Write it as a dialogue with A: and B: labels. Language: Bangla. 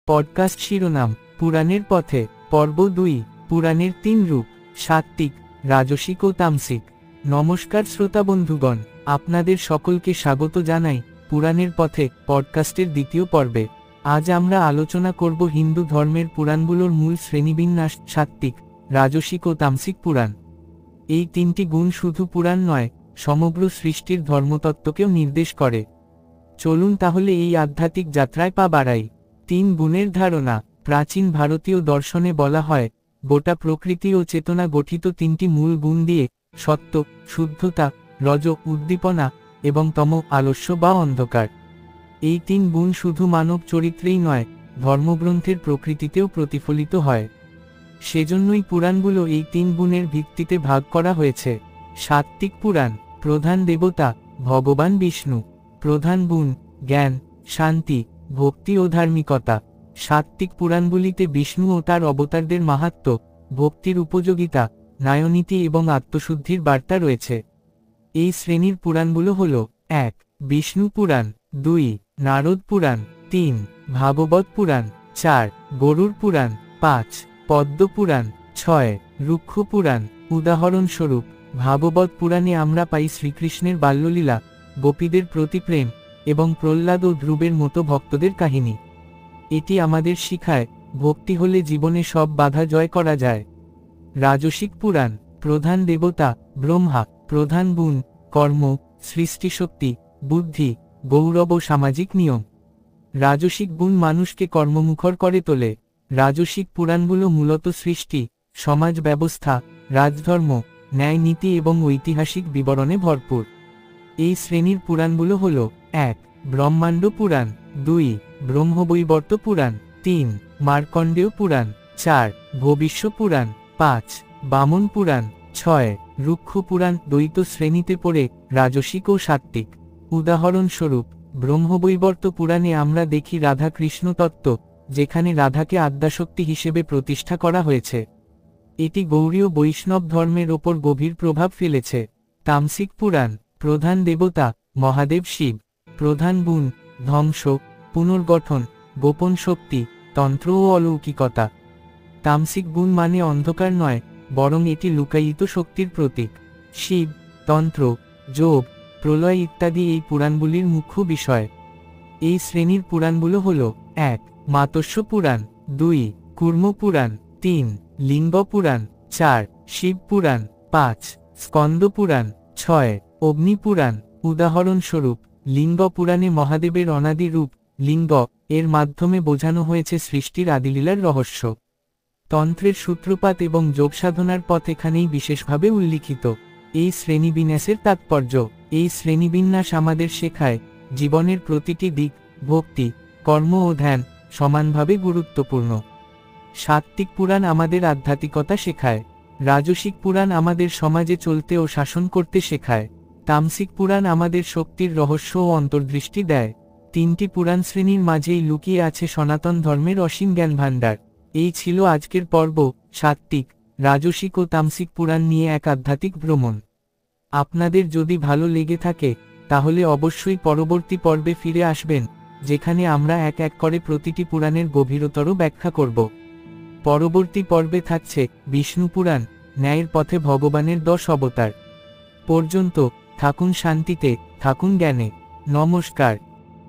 A: পডকাস্ট শিরোনাম পুরাণের পথে পর্ব 2 পুরাণের 3 রূপ সাত্ত্বিক, রাজসিক ও তামসিক। নমস্কার শ্রোতা বন্ধুগণ, আপনাদের সকলকে স্বাগত জানাই পুরাণের পথে পডকাস্টের দ্বিতীয় পর্বে। আজ আমরা আলোচনা করব হিন্দু ধর্মের পুরাণগুলোর মূল শ্রেণীবিন্যাস, সাত্ত্বিক, রাজসিক ও তামসিক পুরাণ। এই তিনটি গুণ শুধু পুরাণ নয়, সমগ্র সৃষ্টির ধর্মতত্ত্বকেও নির্দেশ করে। চলুন তাহলে এই আধ্যাত্মিক যাত্রায় পা বাড়াই। 3 গুণের ধারণা। প্রাচীন ভারতীয় দর্শনে বলা হয়, গোটা প্রকৃতি ও চেতনা গঠিত 3টি মূল গুণ দিয়ে: সত্য, শুদ্ধতা, রজ, উদ্দীপনা, এবং তম, আলস্য বা অন্ধকার। এই 3 গুণ শুধু মানব চরিত্রেই নয়, ধর্মগ্রন্থের প্রকৃতিতেও প্রতিফলিত হয়। সেজন্যই পুরাণগুলো এই 3 গুণের ভিত্তিতে ভাগ করা হয়েছে। সাত্ত্বিক পুরাণ। প্রধান দেবতা ভগবান বিষ্ণু। প্রধান গুণ জ্ঞান, শান্তি, ভক্তি ও ধার্মিকতা। সাত্ত্বিক পুরাণগুলিতে বিষ্ণু ও তার অবতারদের মাহাত্ম্য, ভক্তির উপযোগিতা, ন্যায়নীতি এবং আত্মশুদ্ধির বার্তা রয়েছে। এই শ্রেণীর পুরাণগুলো হল: 1. বিষ্ণু পুরাণ, 2. নারদ পুরাণ, 3. ভাগবত পুরাণ, 4. গরুড় পুরাণ, 5. পদ্ম পুরাণ, 6. রুক্ষ পুরাণ। উদাহরণস্বরূপ, ভাগবত পুরাণে আমরা পাই শ্রীকৃষ্ণের বাল্যলীলা, গোপীদের প্রতি প্রেম, এবং প্রহ্লাদ ও ধ্রুবের মতো ভক্তদের কাহিনী। এটি আমাদের শিখায়, ভক্তি হলে জীবনে সব বাধা জয় করা যায়। রাজসিক পুরাণ। প্রধান দেবতা ব্রহ্মা। প্রধান গুণ কর্ম, সৃষ্টিশক্তি, বুদ্ধি, গৌরব ও সামাজিক নিয়ম। রাজসিক গুণ মানুষকে কর্মমুখর করে তোলে। রাজসিক পুরাণগুলো মূলত সৃষ্টি, সমাজ ব্যবস্থা, রাজধর্ম, ন্যায় নীতি এবং ঐতিহাসিক বিবরণে ভরপুর। এই শ্রেণীর পুরাণগুলো হল: 1. ব্রহ্মাণ্ড পুরাণ, 2. ব্রহ্মবৈবর্ত পুরাণ, 3. মার্কণ্ডেয় পুরাণ, 4. ভবিষ্য পুরাণ, 5. বামন পুরাণ, 6. রুক্ষ পুরাণ। দ্বৈত শ্রেণীতে পড়ে রাজসিক ও সাত্ত্বিক। উদাহরণস্বরূপ, ব্রহ্মবৈবর্ত পুরাণে আমরা দেখি রাধা কৃষ্ণ তত্ত্ব, যেখানে রাধাকে আদ্যাশক্তি হিসেবে প্রতিষ্ঠা করা হয়েছে। এটি গৌড়ীয় বৈষ্ণব ধর্মের ওপর গভীর প্রভাব ফেলেছে। তামসিক পুরাণ। প্রধান দেবতা মহাদেব শিব। প্রধান গুণ ধ্বংস, পুনর্গঠন, গোপন শক্তি, তন্ত্র ও অলৌকিকতা। তামসিক গুণ মানে অন্ধকার নয়, বরং এটি লুকায়িত শক্তির প্রতীক। শিব, তন্ত্র, যোগ, প্রলয় ইত্যাদি এই পুরাণগুলির মুখ্য বিষয়। এই শ্রেণীর পুরাণগুলো হল: 1. মাতস্য পুরাণ, 2. কুর্ম পুরাণ, 3. লিঙ্গ পুরাণ, 4. শিব পুরাণ, 5. স্কন্দ পুরাণ, 6. অগ্নি পুরাণ। উদাহরণস্বরূপ, লিঙ্গ পুরাণে মহাদেবের অনাদি রূপ লিঙ্গ এর মাধ্যমে বোঝানো হয়েছে সৃষ্টির আদিলীলার রহস্য। তন্ত্রের সূত্রপাত এবং যোগসাধনার পথ এখানেই বিশেষভাবে উল্লিখিত। এই শ্রেণীবিন্যাসের তাৎপর্য। এই শ্রেণীবিন্যাস আমাদের শেখায়, জীবনের প্রতিটি দিক, ভক্তি, কর্ম ও ধ্যান সমানভাবে গুরুত্বপূর্ণ। সাত্ত্বিক পুরাণ আমাদের আধ্যাত্মিকতা শেখায়। রাজসিক পুরাণ আমাদের সমাজে চলতে ও শাসন করতে শেখায়। তামসিক পুরাণ আমাদের শক্তির রহস্য ও অন্তর্দৃষ্টি দেয়। 3টি পুরাণ শ্রেণীর মাঝেই লুকিয়ে আছে সনাতন ধর্মের অসীম জ্ঞানভাণ্ডার। এই ছিল আজকের পর্ব, সাত্ত্বিক, রাজসিক ও তামসিক পুরাণ নিয়ে এক আধ্যাত্মিক ভ্রমণ। আপনাদের যদি ভালো লেগে থাকে, তাহলে অবশ্যই পরবর্তী পর্বে ফিরে আসবেন, যেখানে আমরা এক এক করে প্রতিটি পুরাণের গভীরতর ব্যাখ্যা করব। পরবর্তী পর্বে থাকছে বিষ্ণু পুরাণ, ন্যায়ের পথে ভগবানের 10 অবতার। পর্যন্ত থাকুন শান্তিতে, থাকুন জ্ঞানে। নমস্কার।